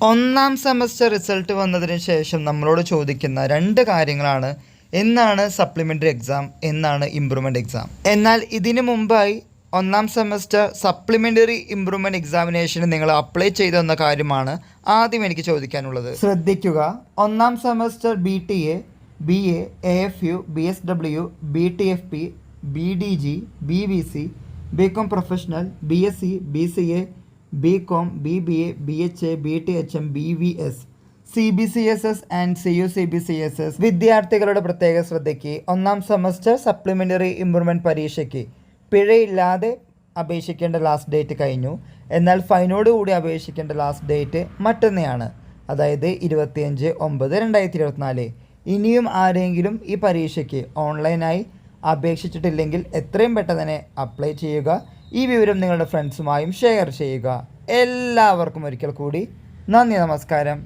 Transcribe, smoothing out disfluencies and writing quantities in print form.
ഒന്നാം semester result വന്നതിന് ശേഷം നമ്മളോട് ചോദിക്കുന്ന രണ്ട് കാര്യങ്ങളാണ്: എന്നാണ് സപ്ലിമെൻ്ററി എക്സാം, എന്നാണ് ഇംപ്രൂവ്മെൻ്റ് എക്സാം. എന്നാൽ ഇതിനു മുമ്പായി ഒന്നാം സെമസ്റ്റർ സപ്ലിമെൻ്ററി ഇംപ്രൂവ്മെൻ്റ് എക്സാമിനേഷന് നിങ്ങൾ അപ്ലൈ ചെയ്തെന്ന കാര്യമാണ് ആദ്യം എനിക്ക് ചോദിക്കാനുള്ളത്. ശ്രദ്ധിക്കുക, ഒന്നാം semester BTA, BA, AFU, BSW, BTFP, BDG, BVC, BCom professional, BSc, BCA, BCom, BBA, BHA, BTHM, BVS, CBCSS and CUCBCSS വിദ്യാർത്ഥികളുടെ പ്രത്യേക ശ്രദ്ധയ്ക്ക് ഒന്നാം സെമസ്റ്റർ സപ്ലിമെൻ്ററി ഇംപ്രൂവ്മെൻറ്റ് പരീക്ഷയ്ക്ക് പിഴയില്ലാതെ അപേക്ഷിക്കേണ്ട ലാസ്റ്റ് ഡേറ്റ് കഴിഞ്ഞു. എന്നാൽ ഫൈനോടുകൂടി അപേക്ഷിക്കേണ്ട ലാസ്റ്റ് ഡേറ്റ് മറ്റൊന്നെയാണ്, അതായത് 25/9/2024. ഇനിയും ആരെങ്കിലും ഈ പരീക്ഷയ്ക്ക് ഓൺലൈനായി അപേക്ഷിച്ചിട്ടില്ലെങ്കിൽ എത്രയും പെട്ടെന്ന് തന്നെ അപ്ലൈ ചെയ്യുക. ഈ വിവരം നിങ്ങളുടെ ഫ്രണ്ട്സുമായും ഷെയർ ചെയ്യുക. എല്ലാവർക്കും ഒരിക്കൽ കൂടി നന്ദി, നമസ്കാരം.